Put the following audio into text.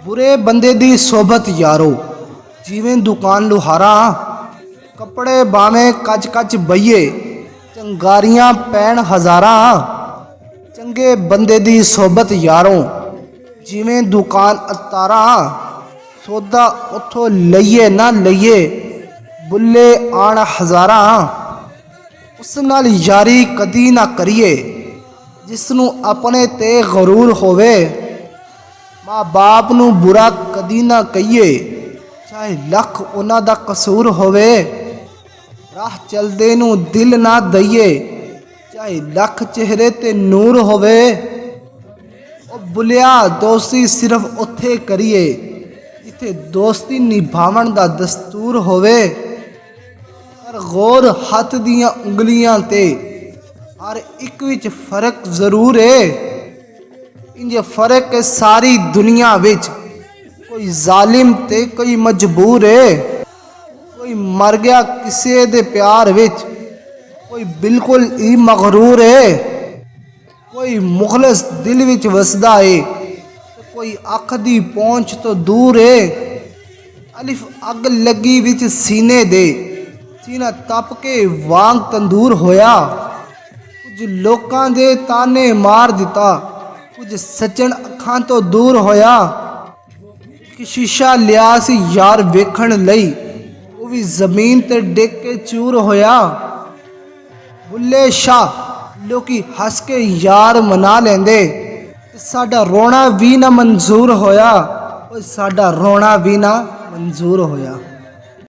बुरे बंदे दी सोबत यारो जिवें दुकान लुहारा कपड़े बावें कच कच बइये चंगारियां पैण हज़ारा। चंगे बंदे दी सोबत यारों जिवें दुकान अतारा सौदा उथों लईए ना लईए बुल्ले आण हज़ारा। उस नाल यारी कदी ना करिए जिसनों अपने ते गरूर होवे। माँ बाप नूं बुरा कदी ना कहिए चाहे लख उन्हां दा कसूर होवे। राह चलदे नूं दिल ना दईए चाहे लख चेहरे ते नूर होवे। ओ बुलिया दोस्ती सिर्फ उत्थे करिए जिथे दोस्ती निभावण दा दस्तूर होवे। पर गौर हथ दियां उंगलियां ते हर एक विच फर्क जरूर है। इंज फर्क है सारी दुनिया विच कोई जालिम ते कोई मजबूर है। कोई मर गया किसी दे प्यार विच कोई बिल्कुल ही मगरूर है। कोई मुखलस दिल विच वसदा है कोई अख दी पहुंच तो दूर है। अलिफ अग लगी विच सीने दे सीना तप के वांग तंदूर होया। कुछ लोकां दे ताने मार दिता कुछ सज्जन अखां तो दूर होया। कि शीशा लिया सी यार वेखण लई वो भी जमीन ते डिग के चूर होया। बुल्ले शाह लोकी हस के यार मना लेंदे साडा रोना भी ना मंजूर होया। साडा रोना भी ना मंजूर होया।